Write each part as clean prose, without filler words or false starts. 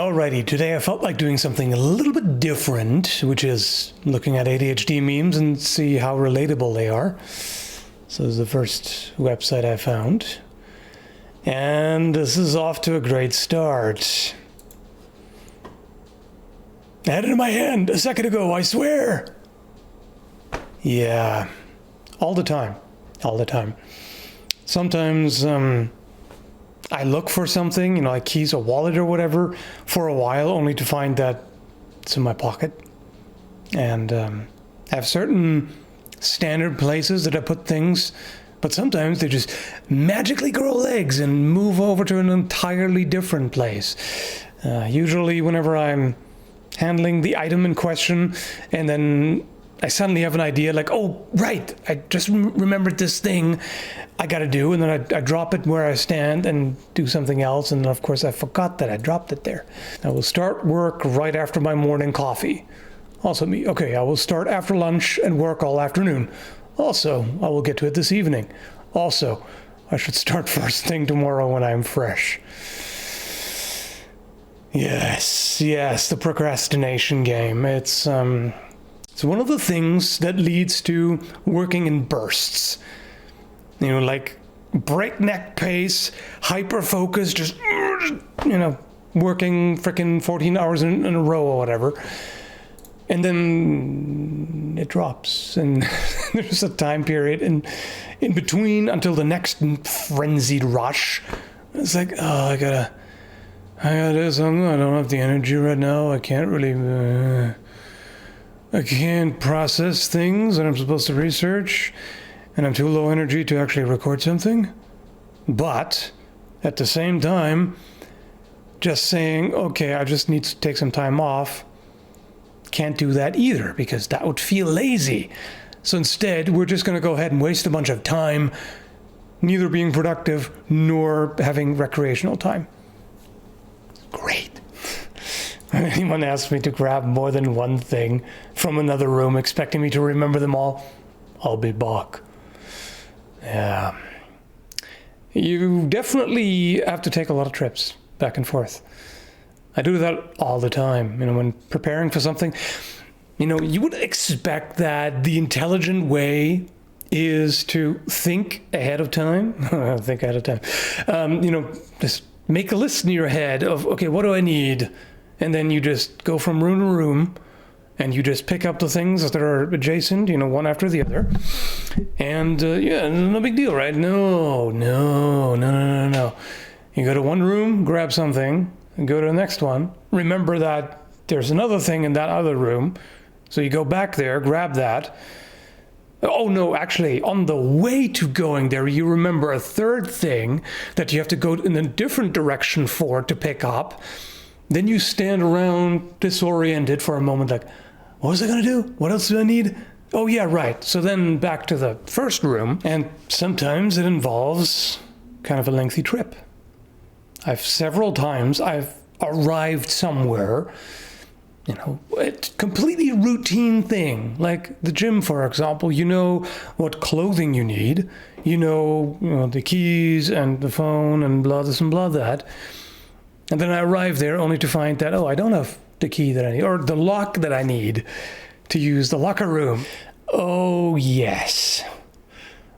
Alrighty, today I felt like doing something a little bit different, which is looking at ADHD memes and see how relatable they are. So this is the first website I found. And this is off to a great start. I had it in my hand a second ago, I swear! Yeah, all the time. All the time. Sometimes, I look for something, like keys, a wallet or whatever, for a while, only to find that it's in my pocket. And I have certain standard places that I put things, but sometimes they just magically grow legs and move over to an entirely different place. Usually whenever I'm handling the item in question, and then I suddenly have an idea like, oh, right, I just remembered this thing I gotta do, and then I drop it where I stand and do something else, and then of course I forgot that I dropped it there. I will start work right after my morning coffee. Also me, okay, I will start after lunch and work all afternoon. Also, I will get to it this evening. Also, I should start first thing tomorrow when I'm fresh. Yes, the procrastination game. It's one of the things that leads to working in bursts. Like breakneck pace, hyperfocus, just, working frickin' 14 hours in a row or whatever. And then it drops, and there's a time period in between until the next frenzied rush. It's like, oh, I gotta do something. I don't have the energy right now. I can't really, I can't process things that I'm supposed to research, and I'm too low energy to actually record something. But at the same time, just saying, okay, I just need to take some time off, can't do that either, because that would feel lazy. So instead, we're just going to go ahead and waste a bunch of time, neither being productive nor having recreational time. Great. When anyone asks me to grab more than one thing from another room, expecting me to remember them all, I'll be balk. Yeah. You definitely have to take a lot of trips back and forth. I do that all the time. When preparing for something, you would expect that the intelligent way is to think ahead of time. Think ahead of time. Just make a list in your head of, okay, what do I need? And then you just go from room to room, and you just pick up the things that are adjacent, one after the other. And no big deal, right? No. You go to one room, grab something, and go to the next one. Remember that there's another thing in that other room. So you go back there, grab that. Oh no, actually, on the way to going there, you remember a third thing that you have to go in a different direction for to pick up. Then you stand around disoriented for a moment like, what was I gonna do? What else do I need? Oh yeah, right. So then back to the first room, and sometimes it involves kind of a lengthy trip. Several times I've arrived somewhere, a completely routine thing, like the gym, for example. You know what clothing you need, the keys and the phone and blah this and blah that. And then I arrive there only to find that, I don't have the key that I need, or the lock that I need to use the locker room. Oh, yes.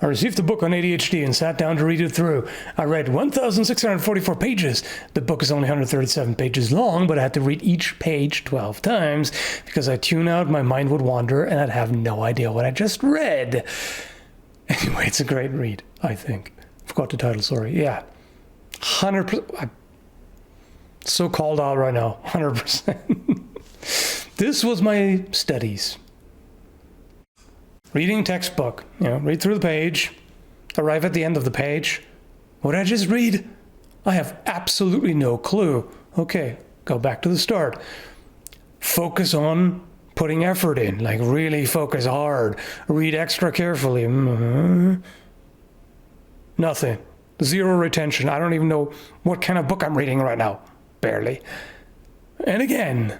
I received the book on ADHD and sat down to read it through. I read 1,644 pages. The book is only 137 pages long, but I had to read each page 12 times because I tune out, my mind would wander, and I'd have no idea what I just read. Anyway, it's a great read, I think. Forgot the title, sorry. Yeah. 100%. I'm so called out right now. 100%. This was my studies. Reading textbook, read through the page, arrive at the end of the page. What did I just read? I have absolutely no clue. Okay, go back to the start. Focus on putting effort in, like really focus hard. Read extra carefully. Nothing. Zero retention. I don't even know what kind of book I'm reading right now. Barely. And again,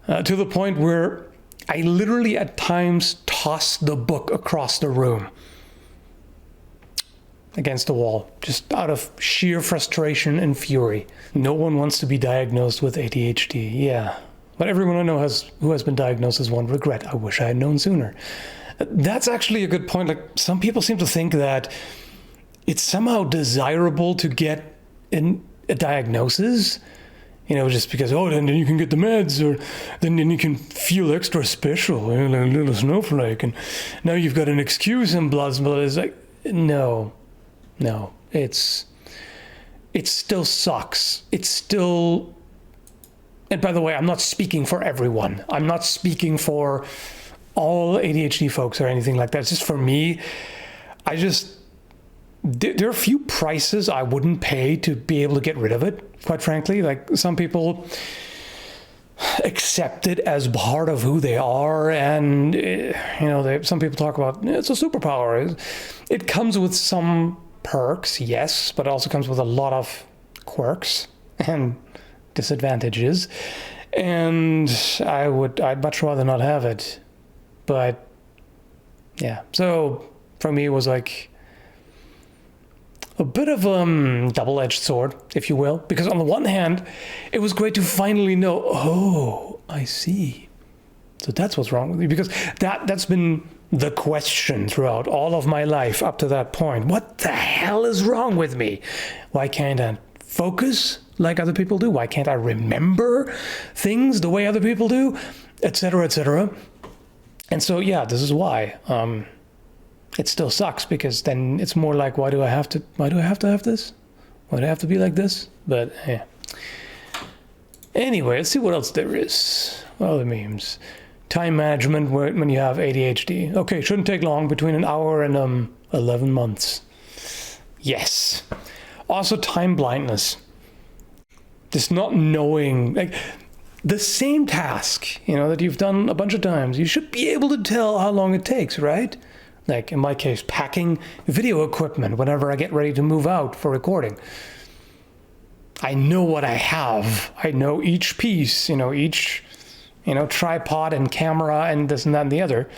to the point where I literally at times toss the book across the room. against the wall, just out of sheer frustration and fury. No one wants to be diagnosed with ADHD, yeah. But everyone I know who has been diagnosed has one regret. I wish I had known sooner. That's actually a good point. Like, some people seem to think that it's somehow desirable to get a diagnosis, just because, then you can get the meds, or then you can feel extra special, like a little snowflake, and now you've got an excuse and blah, blah, blah. It's like, no, it still sucks. It's still, and by the way, I'm not speaking for everyone. I'm not speaking for all ADHD folks or anything like that. It's just for me. There are a few prices I wouldn't pay to be able to get rid of it, quite frankly. Like, some people accept it as part of who they are, and some people talk about it's a superpower. It comes with some perks, yes, but it also comes with a lot of quirks and disadvantages, and I'd much rather not have it. But yeah, so for me it was like a bit of a double-edged sword, if you will, because on the one hand, it was great to finally know, oh, I see. So that's what's wrong with me, because that's been the question throughout all of my life up to that point. What the hell is wrong with me? Why can't I focus like other people do? Why can't I remember things the way other people do? Etc., etc. And so, yeah, this is why. It still sucks, because then it's more like, why do I have to have this? Why do I have to be like this? But yeah. Anyway, let's see what else there is. What other memes? Time management when you have ADHD. Okay, shouldn't take long, between an hour and 11 months. Yes. Also, time blindness. Just not knowing, like, the same task, that you've done a bunch of times. You should be able to tell how long it takes, right? Like, in my case, packing video equipment whenever I get ready to move out for recording. I know what I have. I know each piece, each, tripod and camera and this and that and the other.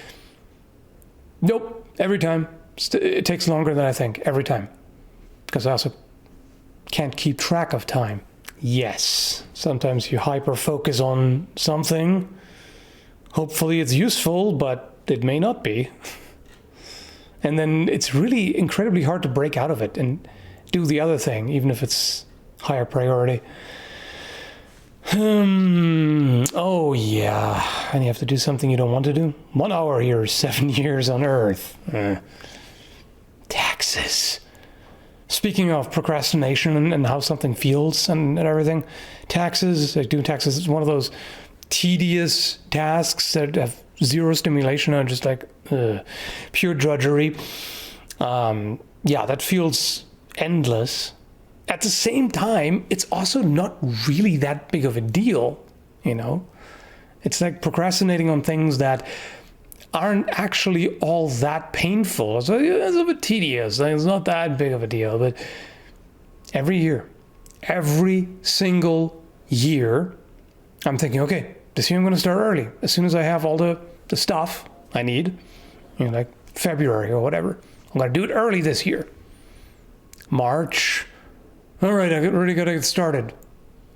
Nope, every time. It takes longer than I think, every time. Because I also can't keep track of time. Yes, sometimes you hyper-focus on something. Hopefully it's useful, but it may not be. And then it's really incredibly hard to break out of it and do the other thing, even if it's higher priority. Oh, yeah. And you have to do something you don't want to do. 1 hour here, 7 years on Earth. Taxes. Speaking of procrastination and how something feels and everything, taxes, like doing taxes, is one of those tedious tasks that have zero stimulation and just like pure drudgery. Yeah, that feels endless. At the same time, it's also not really that big of a deal, It's like procrastinating on things that aren't actually all that painful. So it's a bit tedious. It's not that big of a deal. But every single year, I'm thinking, okay, this year I'm going to start early. As soon as I have all the stuff I need, like February or whatever, I'm going to do it early this year. March. All right, I already got to get started.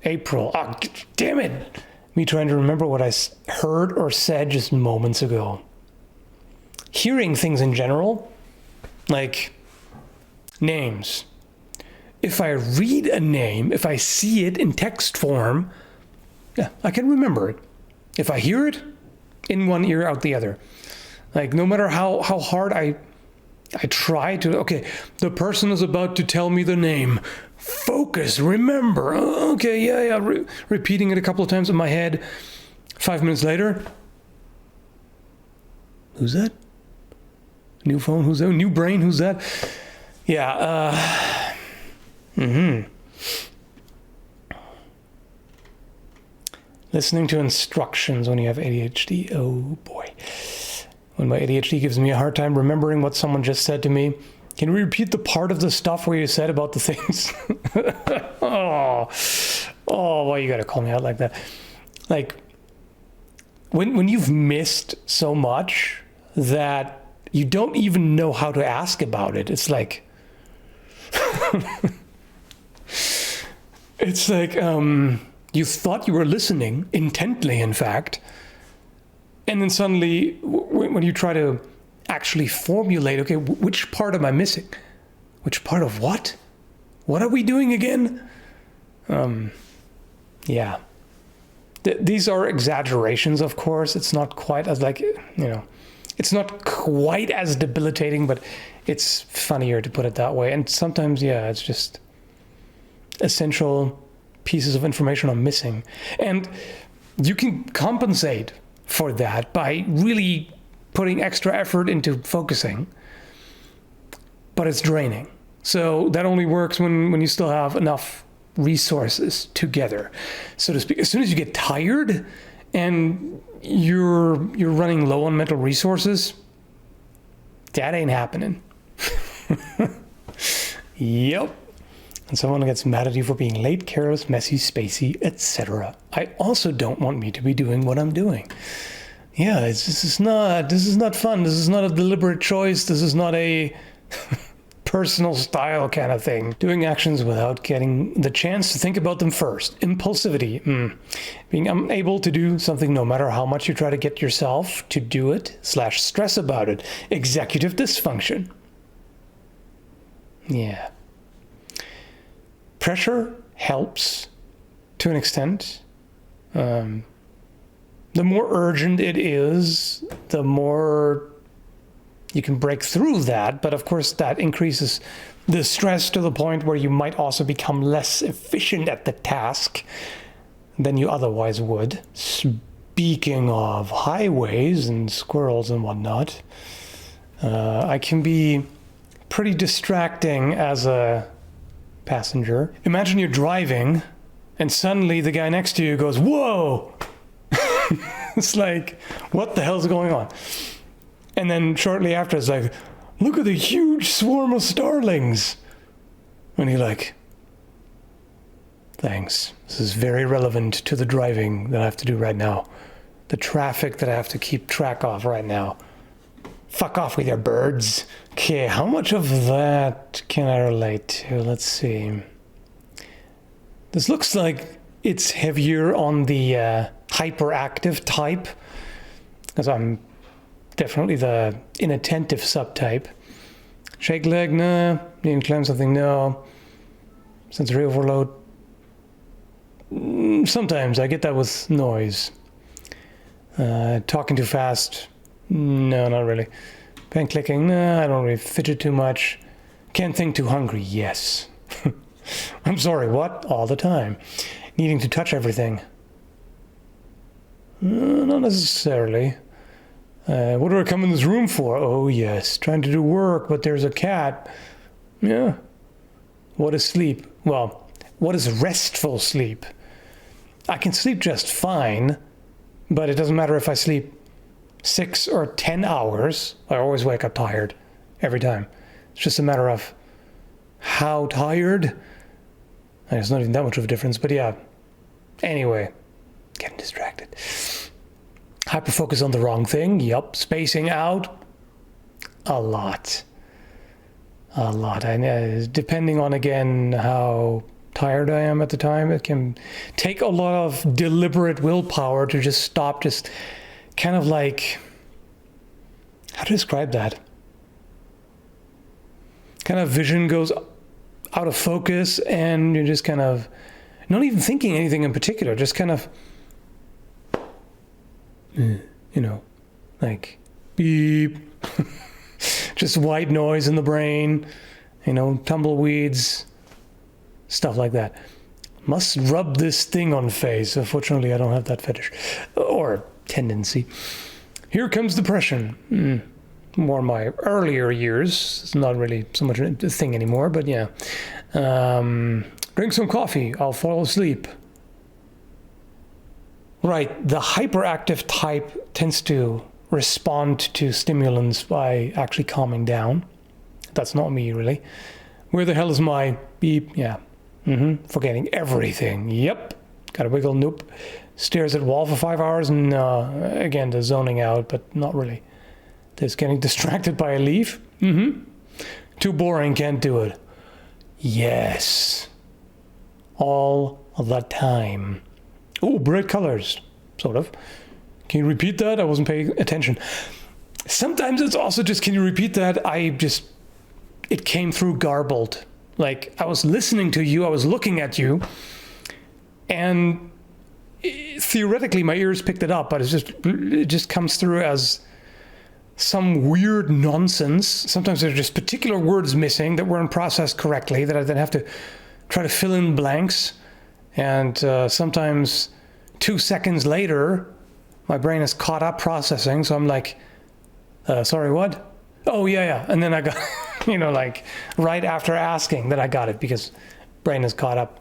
April. Oh, damn it. Me trying to remember what I heard or said just moments ago. Hearing things in general, like names. If I read a name, if I see it in text form, yeah, I can remember it. If I hear it, in one ear, out the other. Like, no matter how hard I try to, okay, the person is about to tell me the name. Focus, remember. Okay, yeah. Repeating it a couple of times in my head. 5 minutes later, who's that? New phone, who's that? New brain, who's that? Yeah, Listening to instructions when you have ADHD. Oh boy. When my ADHD gives me a hard time remembering what someone just said to me. Can we repeat the part of the stuff where you said about the things? Why you gotta call me out like that? Like, when you've missed so much that you don't even know how to ask about it, it's like, It's like you thought you were listening intently, in fact, and then suddenly when you try to actually formulate, okay, which part am I missing? Which part of what? What are we doing again? Yeah. These are exaggerations, of course. It's not quite as it's not quite as debilitating, but it's funnier to put it that way. And sometimes, yeah, it's just essential pieces of information are missing. And you can compensate for that by really putting extra effort into focusing, but it's draining. So that only works when you still have enough resources together, so to speak. As soon as you get tired and you're running low on mental resources, that ain't happening. Yep. And someone gets mad at you for being late, careless, messy, spacey, etc. I also don't want me to be doing what I'm doing. Yeah, this is not fun. This is not a deliberate choice. This is not a personal style kind of thing. Doing actions without getting the chance to think about them first. Impulsivity. Being unable to do something no matter how much you try to get yourself to do it / stress about it. Executive dysfunction. Yeah. Pressure helps to an extent. The more urgent it is, the more you can break through that. But of course, that increases the stress to the point where you might also become less efficient at the task than you otherwise would. Speaking of highways and squirrels and whatnot, I can be pretty distracting as a passenger. Imagine you're driving and suddenly the guy next to you goes, "Whoa!" It's like, what the hell's going on? And then shortly after, it's like, "Look at the huge swarm of starlings." And you're like, "Thanks. This is very relevant to the driving that I have to do right now. The traffic that I have to keep track of right now. Fuck off with your birds." Okay, how much of that can I relate to? Let's see. This looks like it's heavier on the hyperactive type, because I'm definitely the inattentive subtype. Shake leg, no. Need to climb something, no. Sensory overload. Sometimes I get that with noise. Talking too fast, no, not really. Pen clicking, no, I don't really fidget too much. Can't think too hungry, yes. I'm sorry, what? All the time. Needing to touch everything. Not necessarily. What do I come in this room for? Oh yes, trying to do work, but there's a cat. Yeah. What is sleep? Well, what is restful sleep? I can sleep just fine, but it doesn't matter if I sleep 6 or 10 hours. I always wake up tired every time. It's just a matter of how tired. And it's not even that much of a difference, but yeah. Anyway, getting distracted. Hyperfocus on the wrong thing. Yup. Spacing out. A lot. I know, depending on, again, how tired I am at the time, it can take a lot of deliberate willpower to just stop, just kind of like, how to describe that? Kind of vision goes out of focus and you're just kind of not even thinking anything in particular, just kind of, like beep, just white noise in the brain, tumbleweeds, stuff like that. Must rub this thing on face. Unfortunately, I don't have that fetish or tendency. Here comes depression. More my earlier years. It's not really so much a thing anymore, but yeah. Drink some coffee. I'll fall asleep. Right. The hyperactive type tends to respond to stimulants by actually calming down. That's not me, really. Where the hell is my beep? Yeah. Forgetting everything. Yep. Got a wiggle. Nope. Stares at wall for 5 hours. No. Again, the zoning out, but not really. There's getting distracted by a leaf. Too boring. Can't do it. Yes. All the time. Oh, bright colors. Sort of. Can you repeat that? I wasn't paying attention. Sometimes it's also just, can you repeat that? It came through garbled. Like, I was listening to you, I was looking at you, and theoretically my ears picked it up, but it just comes through as some weird nonsense. Sometimes there's just particular words missing that weren't processed correctly that I then have to try to fill in blanks. And sometimes 2 seconds later, my brain is caught up processing. So I'm like, sorry, what? Oh, yeah. And then I got, like right after asking that I got it because brain is caught up.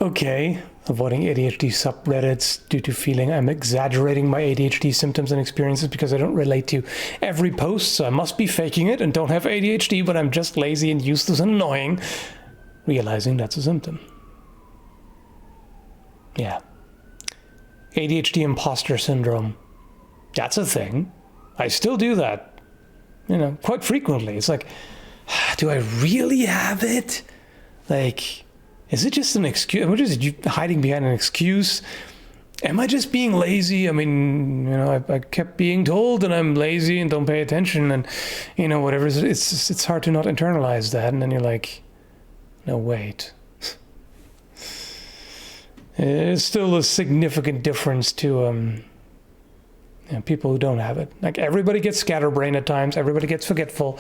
Okay. Avoiding ADHD subreddits due to feeling I'm exaggerating my ADHD symptoms and experiences because I don't relate to every post, so I must be faking it and don't have ADHD, but I'm just lazy and useless and annoying. Realizing that's a symptom. Yeah. ADHD imposter syndrome. That's a thing. I still do that, quite frequently. It's like, do I really have it? Like, is it just an excuse? Am I just hiding behind an excuse? Am I just being lazy? I mean, I kept being told that I'm lazy and don't pay attention and, whatever. It's hard to not internalize that. And then you're like, no, wait. It's still a significant difference to people who don't have it. Like, everybody gets scatterbrained at times. Everybody gets forgetful.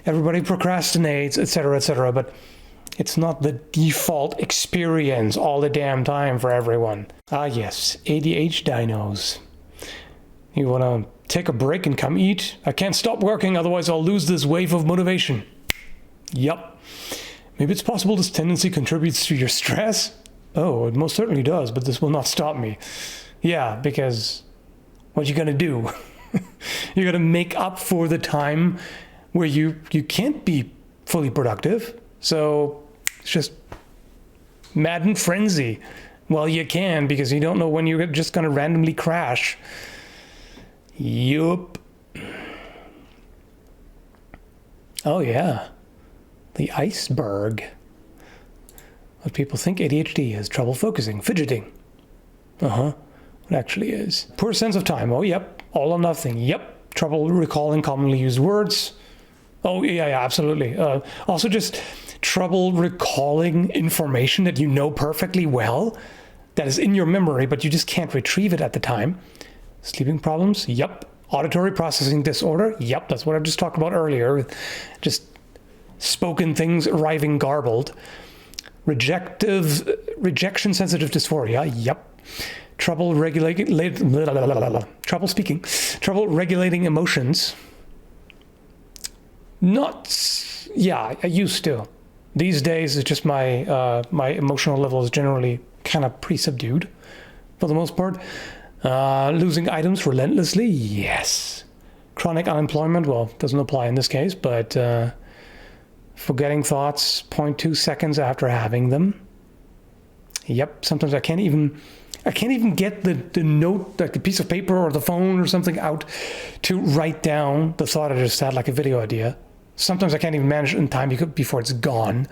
Everybody procrastinates, etc., but it's not the default experience all the damn time for everyone. Ah, yes, ADHD dinos. You want to take a break and come eat? I can't stop working, otherwise I'll lose this wave of motivation. Yup. Maybe it's possible this tendency contributes to your stress? Oh, it most certainly does, but this will not stop me. Yeah, because what you gonna do? You're gonna make up for the time where you can't be fully productive. So it's just mad and frenzy. Well, you can, because you don't know when you're just going to randomly crash. Yup. Oh, yeah. The iceberg. What people think ADHD is: trouble focusing, fidgeting. It actually is. Poor sense of time. Oh, yep. All or nothing. Yep. Trouble recalling commonly used words. Oh, yeah, absolutely. Also just trouble recalling information that you know perfectly well, that is in your memory, but you just can't retrieve it at the time. Sleeping problems? Yep. Auditory processing disorder? Yep, that's what I just talked about earlier. Just spoken things arriving garbled. Rejection-sensitive dysphoria? Yep. Trouble regulating emotions? I used to. These days, it's just my emotional level is generally kind of pretty subdued, for the most part. Losing items relentlessly, yes. Chronic unemployment, well, doesn't apply in this case, but forgetting thoughts 0.2 seconds after having them. Yep, sometimes I can't even get the note, like the piece of paper or the phone or something out to write down the thought I just had, like a video idea. Sometimes I can't even manage it in time before it's gone.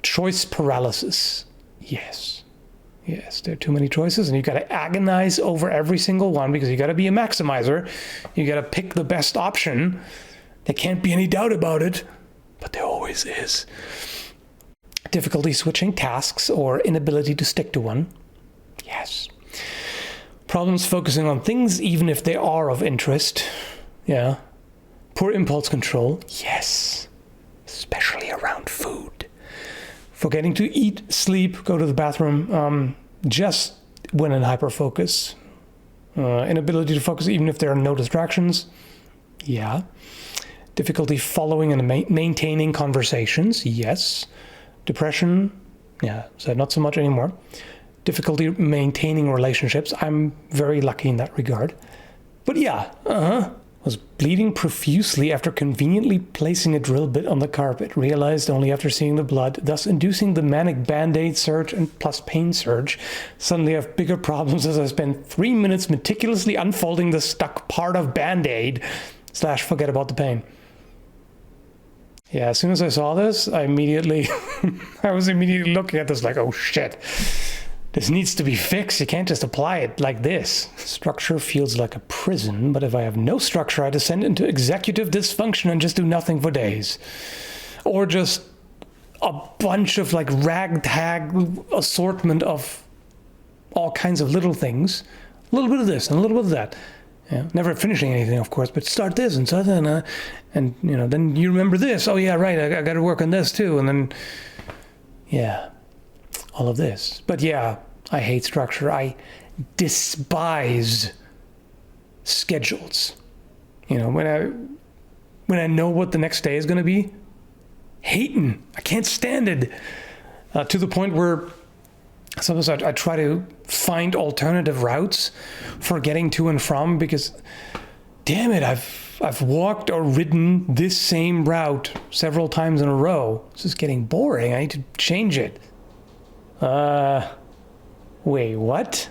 Choice paralysis. Yes, there are too many choices, and you got to agonize over every single one because you got to be a maximizer. You got to pick the best option. There can't be any doubt about it, but there always is. Difficulty switching tasks or inability to stick to one. Yes. Problems focusing on things even if they are of interest. Yeah. Poor impulse control. Yes. Especially around food. Forgetting to eat, sleep, go to the bathroom, just when in hyperfocus. Inability to focus even if there are no distractions. Yeah. Difficulty following and maintaining conversations. Yes. Depression. Yeah, so not so much anymore. Difficulty maintaining relationships. I'm very lucky in that regard. But yeah, was bleeding profusely after conveniently placing a drill bit on the carpet. Realized only after seeing the blood, thus inducing the manic band-aid surge and plus pain surge. Suddenly I have bigger problems as I spend 3 minutes meticulously unfolding the stuck part of band-aid / forget about the pain. Yeah, as soon as I saw this, I was immediately looking at this like, oh shit, this needs to be fixed. You can't just apply it like this. Structure feels like a prison, but if I have no structure, I descend into executive dysfunction and just do nothing for days. Or just a bunch of like ragtag assortment of all kinds of little things. A little bit of this and a little bit of that. Yeah, never finishing anything, of course, but start this and start that, and then you remember this. Oh yeah, right. I got to work on this too, and then yeah, all of this. But yeah, I hate structure. I despise schedules. When I know what the next day is going to be, hating. I can't stand it. To the point where sometimes I try to find alternative routes for getting to and from, because damn it, I've walked or ridden this same route several times in a row. This is getting boring. I need to change it. Wait, what?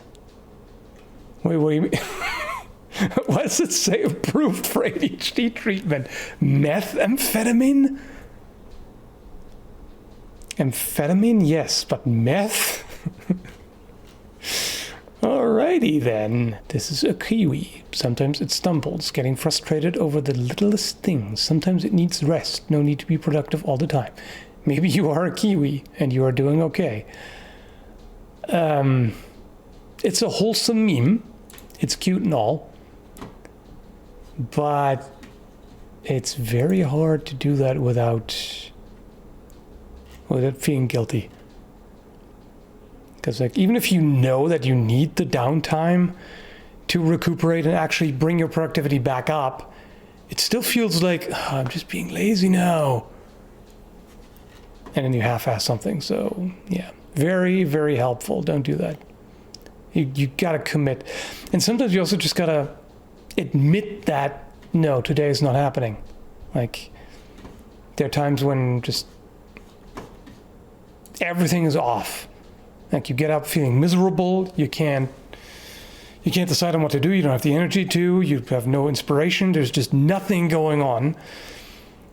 Wait, what do you mean? What does it say approved for ADHD treatment? Methamphetamine? Amphetamine, yes, but meth? Alrighty then. This is a kiwi. Sometimes it stumbles, getting frustrated over the littlest things. Sometimes it needs rest. No need to be productive all the time. Maybe you are a kiwi and you are doing okay. It's a wholesome meme. It's cute and all. But it's very hard to do that without feeling guilty. Because like, even if you know that you need the downtime to recuperate and actually bring your productivity back up, it still feels like, oh, I'm just being lazy now. And then you half-ass something. So yeah, very, very helpful. Don't do that. You gotta commit. And sometimes you also just gotta admit that, no, today is not happening. Like, there are times when just everything is off. Like, you get up feeling miserable. You can't decide on what to do. You don't have the energy to. You have no inspiration. There's just nothing going on.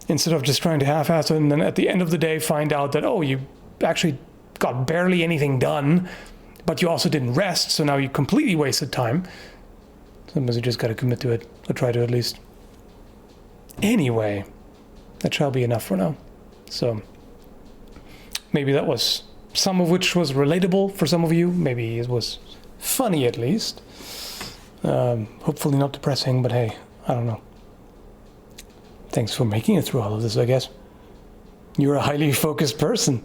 Instead of just trying to half-ass it, and then at the end of the day find out that, oh, you actually got barely anything done, but you also didn't rest, so now you completely wasted time. Sometimes you just got to commit to it, or try to at least. Anyway, that shall be enough for now. So maybe that was some of which was relatable for some of you. Maybe it was funny at least. Hopefully not depressing, but hey, I don't know. Thanks for making it through all of this, I guess. You're a highly focused person.